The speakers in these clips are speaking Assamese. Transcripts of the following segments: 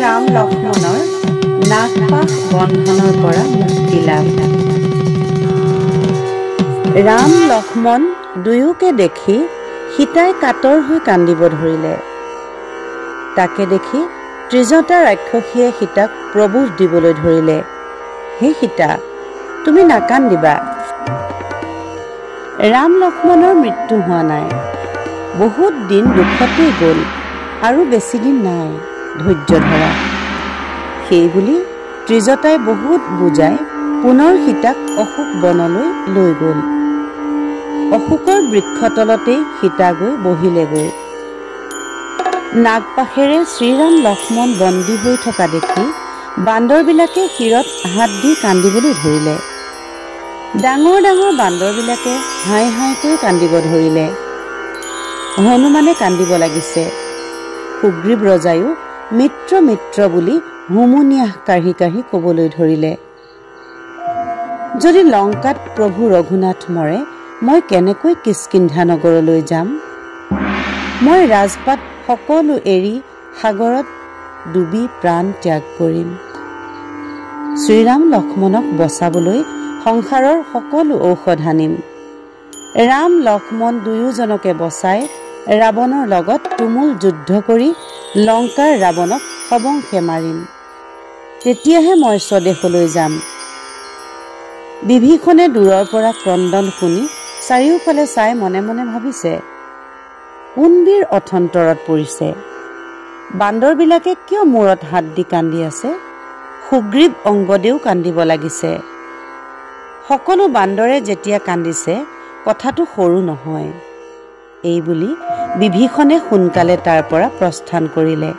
ৰাম লক্ষ্মণৰ নাগপাশ বন্ধনৰ পৰা মুক্তি লাভ। ৰাম লক্ষ্মণ দুয়োকে দেখি সীতাই কাতৰ হৈ কান্দিব ধৰিলে। তাকে দেখি ত্ৰিজটা ৰাক্ষসীয়ে সীতাক প্ৰবোধ দিবলৈ ধৰিলে, হে সীতা, তুমি নাকান্দিবা। ৰাম লক্ষ্মণৰ মৃত্যু হোৱা নাই, বহুত দিন দুখতেই গ'ল, আৰু বেছি দিন নাই, ধৈৰ্য ধৰা। সেইবুলি ত্ৰিজটাই বহুত বুজাই পুনৰ সীতাক অশোক বনলৈ লৈ গ'ল। অশোকৰ বৃক্ষতলতেই সীতা গৈ বহিলেগৈ। নাগপাশেৰে শ্ৰীৰাম লক্ষ্মণ বন্দী হৈ থকা দেখি বান্দৰবিলাকে শিৰত হাত দি কান্দিবলৈ ধৰিলে। ডাঙৰ ডাঙৰ বান্দৰবিলাকে হাই হাইকৈ কান্দিব ধৰিলে। হনুমানে কান্দিব লাগিছে। সুগ্ৰীৱ ৰজায়ো মিত্ৰ মিত্ৰ বুলি হুমুনিয়াহ কাঢ়ি কাঢ়ি কবলৈ ধৰিলে, যদি লংকাত প্ৰভু ৰঘুনাথ মৰে, মই কেনেকৈ কিষ্কিন্ধা নগৰলৈ যাম? মই ৰাজপাট সকলো এৰি সাগৰত ডুবি প্ৰাণ ত্যাগ কৰিম। শ্ৰীৰাম লক্ষ্মণক বচাবলৈ সংসাৰৰ সকলো ঔষধ আনিম। ৰাম লক্ষ্মণ দুয়োজনকে বচাই ৰাৱণৰ লগত তুমুল যুদ্ধ কৰি লংকাৰ ৰাৱণক সবংশে মাৰিম। তেতিয়াহে মই স্বদেশলৈ যাম। বিভীষণে দূৰৰ পৰা ক্ৰন্দন শুনি চাৰিওফালে চাই মনে মনে ভাবিছে, কোনবীৰ অথন্তৰত পৰিছে? বান্দৰবিলাকে কিয় মূৰত হাত দি কান্দি আছে? সুগ্ৰীৱ অংগদেও কান্দিব লাগিছে। সকলো বান্দৰে যেতিয়া কান্দিছে, কথাটো সৰু নহয়। এইবুলি বিভীষণে সোনকালে তাৰ পৰা প্ৰস্থান কৰিলে।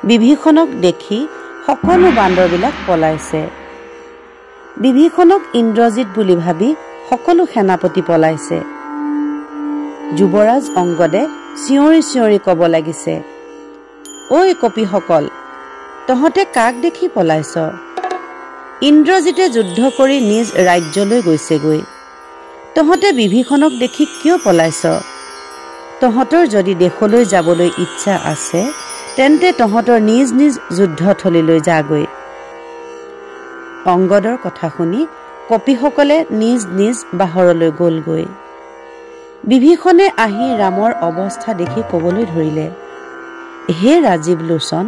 বিভীষণক দেখি সকলো বান্দৰবিলাক পলাইছে। বিভীষণক ইন্দ্ৰজিৎ বুলি ভাবি সকলো সেনাপতি পলাইছে। যুৱৰাজ অংগদে চিঞৰি চিঞৰি কব লাগিছে, ঐ কপিসকল, তহঁতে কাক দেখি পলাইছ? ইন্দ্ৰজিতে যুদ্ধ কৰি নিজ ৰাজ্যলৈ গৈছেগৈ। তহঁতে বিভীষণক দেখি কিয় পলাইছ? তহঁতৰ যদি দেশলৈ যাবলৈ ইচ্ছা আছে, তেন্তে তহঁতৰ নিজ নিজ যুদ্ধথলীলৈ যাগৈ। অংগদৰ কথা শুনি কপিসকলে নিজ নিজ বাহৰলৈ গ'লগৈ। বিভীষণে আহি ৰামৰ অৱস্থা দেখি কবলৈ ধৰিলে, হে ৰাজীৱ লোচন,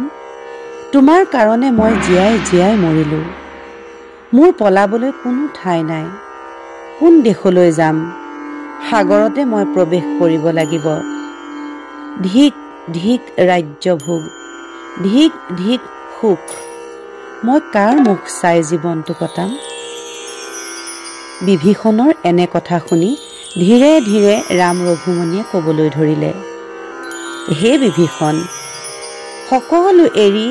তোমাৰ কাৰণে মই জীয়াই জীয়াই মৰিলো। মোৰ পলাবলৈ কোনো ঠাই নাই। কোন দেশলৈ যাম? সাগৰতে মই প্ৰৱেশ কৰিব লাগিব। ধিক ধিক ৰাজ্যভোগ, ধিক ধিক সুখ, মই কাৰ মুখ চাই জীৱনটো কটাম? বিভীষণৰ এনে কথা শুনি ধীৰে ধীৰে ৰাম ৰঘুমণিয়ে কবলৈ ধৰিলে, হে বিভীষণ, সকলো এৰি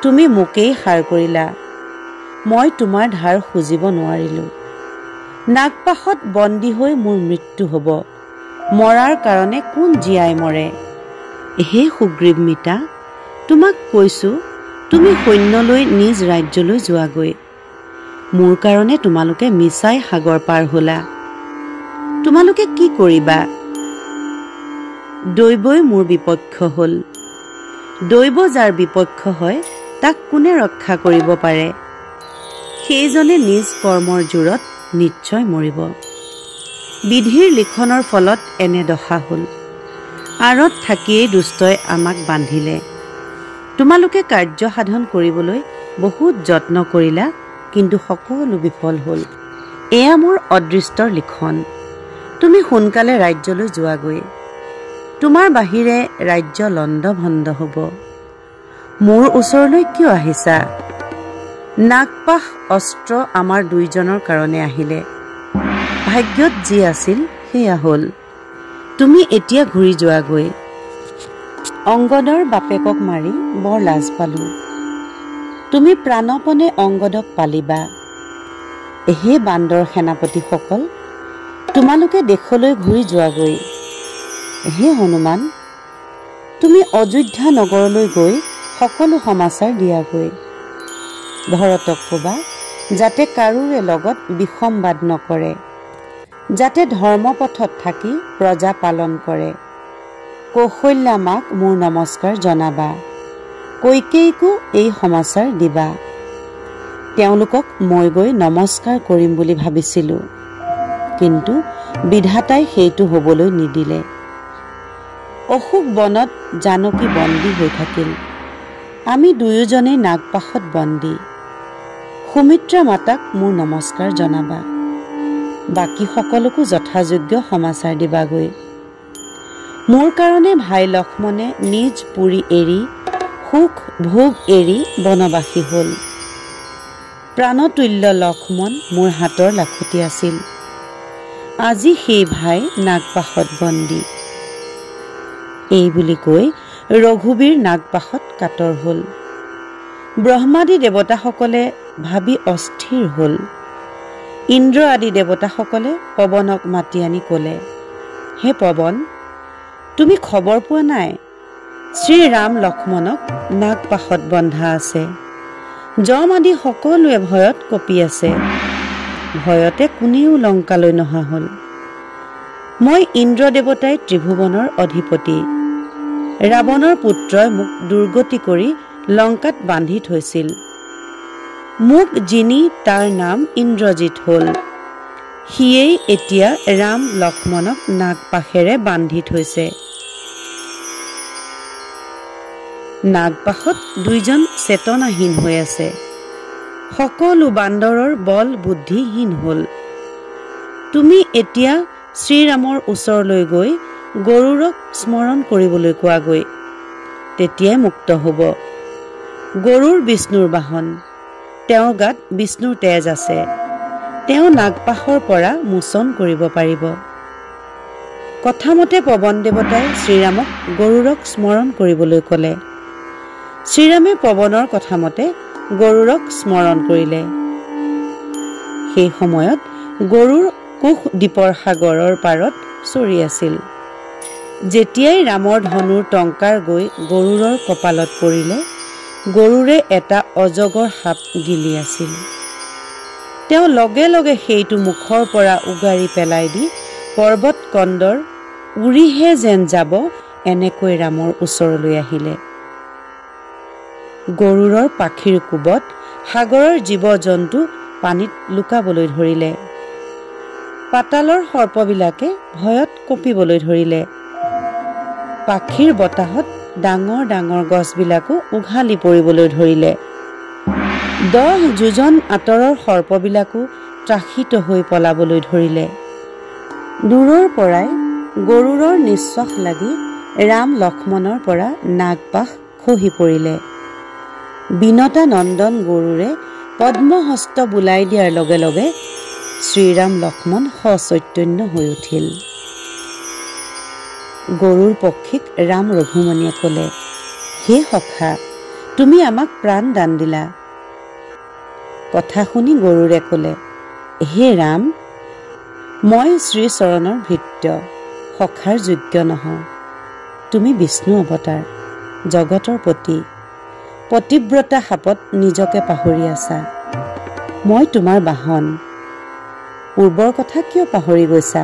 তুমি মোকেই সাৰ কৰিলা। মই তোমাৰ ধাৰ খুজিব নোৱাৰিলো। নাগপাশত বন্দী হৈ মোৰ মৃত্যু হ'ব। মৰাৰ কাৰণে কোন জীয়াই মৰে? হে সুগ্ৰীৱ মিতা, তোমাক কৈছো, তুমি সৈন্যলৈ নিজ ৰাজ্যলৈ যোৱাগৈ। মোৰ কাৰণে তোমালোকে মিছাই সাগৰ পাৰ হলা। তোমালোকে কি কৰিবা? দৈৱই মোৰ বিপক্ষ হল। দৈৱ যাৰ বিপক্ষ হয়, তাক কোনে ৰক্ষা কৰিব পাৰে? সেইজনে নিজ কৰ্মৰ জোৰত নিশ্চয় মৰিব। বিধিৰ লিখনৰ ফলত এনে দশা হল। আঁৰত থাকিয়েই দুষ্টই আমাক বান্ধিলে। তোমালোকে কাৰ্য সাধন কৰিবলৈ বহুত যত্ন কৰিলা, কিন্তু সকলো বিফল হল। এয়া মোৰ অদৃষ্টৰ লিখন। তুমি সোনকালে ৰাজ্যলৈ যোৱাগৈ। তোমাৰ বাহিৰে ৰাজ্য লণ্ড ভণ্ড হ'ব। মোৰ ওচৰলৈ কিয় আহিছা? নাগপাশ অস্ত্ৰ আমাৰ দুইজনৰ কাৰণে আহিলে। ভাগ্যত যি আছিল সেয়া হ'ল। তুমি এতিয়া ঘূৰি যোৱাগৈ। অংগদৰ বাপেকক মাৰি বৰ লাজ পালো। তুমি প্ৰাণপণে অংগদক পালিবা। হে বান্দৰ সেনাপতিসকল, তোমালোকে দেশলৈ ঘূৰি যোৱাগৈ। হে হনুমান, তুমি অযোধ্যা নগৰলৈ গৈ সকলো সমাচাৰ দিয়াগৈ। ভৰতক ক'বা, যাতে কাৰোৰে লগত বিসম্বাদ নকৰে, যাতে ধৰ্মপথত থাকি প্ৰজা পালন কৰে। কৌশল্যা মাক মোৰ নমস্কাৰ জনাবা। কৈকেয়ীকো এই সমাচাৰ দিবা। তেওঁলোকক মই গৈ নমস্কাৰ কৰিম বুলি ভাবিছিলোঁ, কিন্তু বিধাতাই সেইটো হ'বলৈ নিদিলে। অশোক বনত জানকী বন্দী হৈ থাকিল। আমি দুয়োজনেই নাগপাশত বন্দী। সুমিত্ৰা মাতাক মোৰ নমস্কাৰ জনাবা। বাকী সকলোকো যথাযোগ্য সমাচাৰ দিবাগৈ। মোৰ কাৰণে ভাই লক্ষ্মণে নিজ পুৰী এৰি সুখ ভোগ এৰি বনবাসী হ'ল। প্ৰাণতুল্য লক্ষ্মণ মোৰ হাতৰ লাখুটি আছিল। আজি সেই ভাই নাগপাশত বন্দী। এই বুলি কৈ ৰঘুবীৰ নাগপাশত কাতৰ হ'ল। ব্ৰহ্মাদি দেৱতাসকলে ভাবি অস্থিৰ হ'ল। ইন্দ্ৰ আদি দেৱতাসকলে পৱনক মাতি আনি ক'লে, হে পৱন, তুমি খবৰ পোৱা নাই? শ্ৰীৰাম লক্ষ্মণক নাগপাশত বন্ধা আছে। যম আদি সকলোৱে ভয়ত কঁপি আছে। ভয়তে কোনেও লংকালৈ নহা হ'ল। মই ইন্দ্ৰ দেৱতাই ত্ৰিভুৱনৰ অধিপতি। ৰাৱণৰ পুত্ৰই মোক দুৰ্গতি কৰি লংকাত বান্ধি থৈছিল। মোক জিনি তাৰ নাম ইন্দ্ৰজিৎ হ'ল। সিয়েই এতিয়া ৰাম লক্ষ্মণক নাগপাশেৰে বান্ধি থৈছে। নাগপাশত দুইজন চেতনাহীন হৈ আছে। সকলো বান্দৰৰ বল বুদ্ধিহীন হ'ল। তুমি এতিয়া শ্ৰীৰামৰ ওচৰলৈ গৈ গৰুড়ক স্মৰণ কৰিবলৈ কোৱাগৈ, তেতিয়াই মুক্ত হ'ব। গৰুড় বিষ্ণুৰ বাহন। তেওঁৰ গাত বিষ্ণুৰ তেজ আছে। তেওঁ নাগপাশৰ পৰা মোচন কৰিব পাৰিব। কথামতে পৱন দেৱতাই শ্ৰীৰামক গৰুড়ক স্মৰণ কৰিবলৈ ক'লে। শ্ৰীৰামে পৱনৰ কথামতে গৰুড়ক স্মৰণ কৰিলে। সেই সময়ত গৰুড় কুশ দ্বীপৰ সাগৰৰ পাৰত চৰি আছিল। যেতিয়াই ৰামৰ ধনুৰ টংকাৰ গৈ গৰুড়ৰ কপালত পৰিলে, গৰুড়ে এটা অজগৰ সাপ গিলি আছিল। তেওঁ লগে লগে সেইটো মুখৰ পৰা উগাৰি পেলাই দি পৰ্বত কন্দৰ উৰিহে যেন যাব এনেকৈ ৰামৰ ওচৰলৈ আহিলে। গৰুড়ৰ পাখিৰ কোবত সাগৰৰ জীৱ জন্তু পানীত লুকাবলৈ ধৰিলে। পাতালৰ সৰ্পবিলাকে ভয়ত কঁপিবলৈ ধৰিলে। পাখিৰ বতাহত ডাঙৰ ডাঙৰ গছবিলাকো উঘালি পৰিবলৈ ধৰিলে। 10 যোজন আঁতৰৰ সৰ্পবিলাকো ত্ৰাসিত হৈ পলাবলৈ ধৰিলে। দূৰৰ পৰাই গৰুড়ৰ নিশ্বাস লাগি ৰাম লক্ষ্মণৰ পৰা নাগপাশ খহি পৰিলে। বিনতা নন্দন গৰুড়ে পদ্মহস্ত বুলাই দিয়াৰ লগে লগে শ্ৰীৰাম লক্ষ্মণ সচৈতন্য হৈ উঠিল। গৰুড় পক্ষীক ৰাম ৰঘুমণিয়ে ক'লে, হে সখা, তুমি আমাক প্ৰাণ দান দিলা। কথা শুনি গৰুড়ে ক'লে, হে ৰাম, মই শ্ৰীচৰণৰ ভৃত্য, সখাৰ যোগ্য নহওঁ। তুমি বিষ্ণু অৱতাৰ, জগতৰ পতি, পতিব্ৰতা সাপত নিজকে পাহৰি আছা। মই তোমাৰ বাহন, পূৰ্বৰ কথা কিয় পাহৰি গৈছা?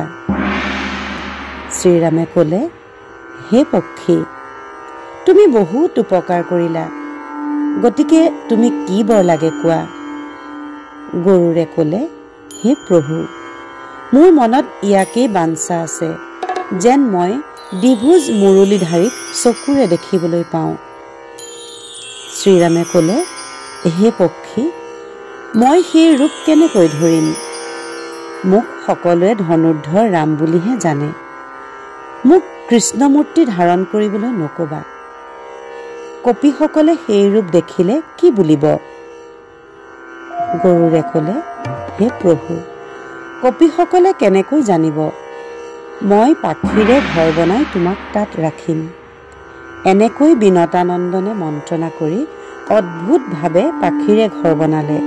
শ্ৰীৰামে ক'লে, হে পক্ষী, তুমি বহুত উপকাৰ কৰিলা, গতিকে তুমি কি বৰ লাগে কোৱা? গৰুড়ে ক'লে, হে প্ৰভু, মোৰ মনত ইয়াকেই বাঞ্ছা আছে, যেন মই দ্বিভুজ মুৰলীধাৰীক চকুৰে দেখিবলৈ পাওঁ। শ্ৰীৰামে ক'লে, হে পক্ষী, মই সেই ৰূপ কেনেকৈ ধৰিম? মোক সকলোৱে ধনুৰ্ধৰ ৰাম বুলিহে জানে। মোক কৃষ্ণমূৰ্তি ধাৰণ কৰিবলৈ নকবা। কপিসকলে সেই ৰূপ দেখিলে কি বুলিব? গৰুড়ে ক'লে, হে প্ৰভু, কপিসকলে কেনেকৈ জানিব? মই পাখিৰে ঘৰ বনাই তোমাক তাত ৰাখিম। এনেকৈ বিনতানন্দনে মন্ত্ৰণা কৰি অদ্ভুতভাৱে পাখিৰে ঘৰ বনালে।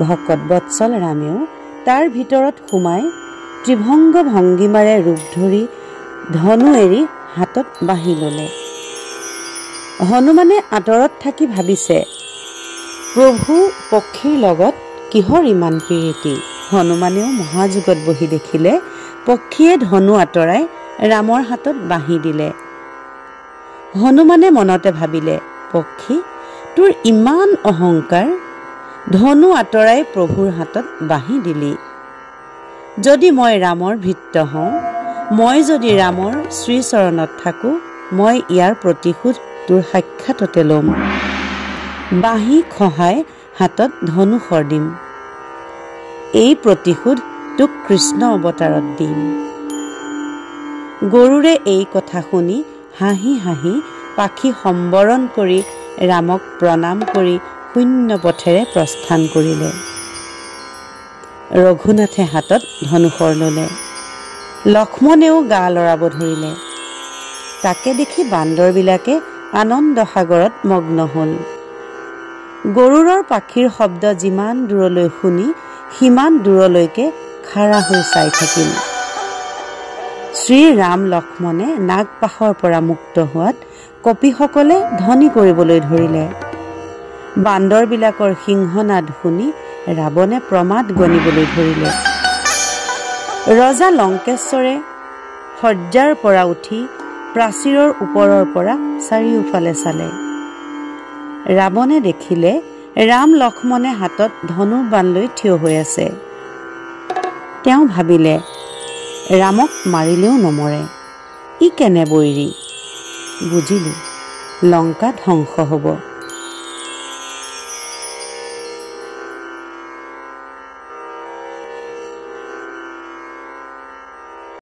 ভকত বৎসল ৰামেও তাৰ ভিতৰত সোমাই ত্ৰিভংগ ভংগীমাৰে ৰূপ ধৰি ধনু এৰি হাতত বাঢ়ি ল'লে। হনুমানে আঁতৰত থাকি ভাবিছে, প্ৰভু পক্ষীৰ লগত কিহৰ ইমান প্ৰীতি? হনুমানেও মহাযোগত বহি দেখিলে পক্ষীয়ে ধনু আঁতৰাই ৰামৰ হাতত বাঁহি দিলে। হনুমানে মনতে ভাবিলে, পক্ষী, তোৰ ইমান অহংকাৰ, ধনু আঁতৰাই প্ৰভুৰ হাতত বাঁহি দিলি। যদি মই ৰামৰ ভৃত্য হওঁ, মই যদি ৰামৰ শ্ৰীচৰণত থাকোঁ, মই ইয়াৰ প্ৰতিশোধ তোৰ সাক্ষাততে ল'ম। বাঁহী খহাই হাতত ধনুশৰ দিম। এই প্ৰতিশোধ তোক কৃষ্ণ অৱতাৰত দিম। গৰুৰে এই কথা শুনি হাঁহি হাঁহি পাখি সম্বৰণ কৰি ৰামক প্ৰণাম কৰি শূন্য পথেৰে প্ৰস্থান কৰিলে। ৰঘুনাথে হাতত ধনুশৰ ল'লে। লক্ষ্মণেও গা লৰাব ধৰিলে। তাকে দেখি বান্দৰবিলাকে আনন্দ সাগৰত মগ্ন হ'ল। গৰুড়ৰ পাখিৰ শব্দ যিমান দূৰলৈ শুনি সিমান দূৰলৈকে খাৰা হৈ চাই থাকিল। শ্ৰীৰাম লক্ষ্মণে নাগপাশৰ পৰা মুক্ত হোৱাত কপিসকলে ধ্বনি কৰিবলৈ ধৰিলে। বান্দৰবিলাকৰ সিংহনাদ শুনি ৰাৱণে প্ৰমাদ গণিবলৈ ধৰিলে। ৰজা লংকেশ্বৰে শয্যাৰ পৰা উঠি প্ৰাচীৰৰ ওপৰৰ পৰা চাৰিওফালে চালে। ৰাৱণে দেখিলে ৰাম লক্ষ্মণে হাতত ধনুৰ বাণ লৈ থিয় হৈ আছে। তেওঁ ভাবিলে, ৰামক মাৰিলেও নমৰে, ই কেনে বৈৰী। বুজিলোঁ, লংকা ধ্বংস হ'ব।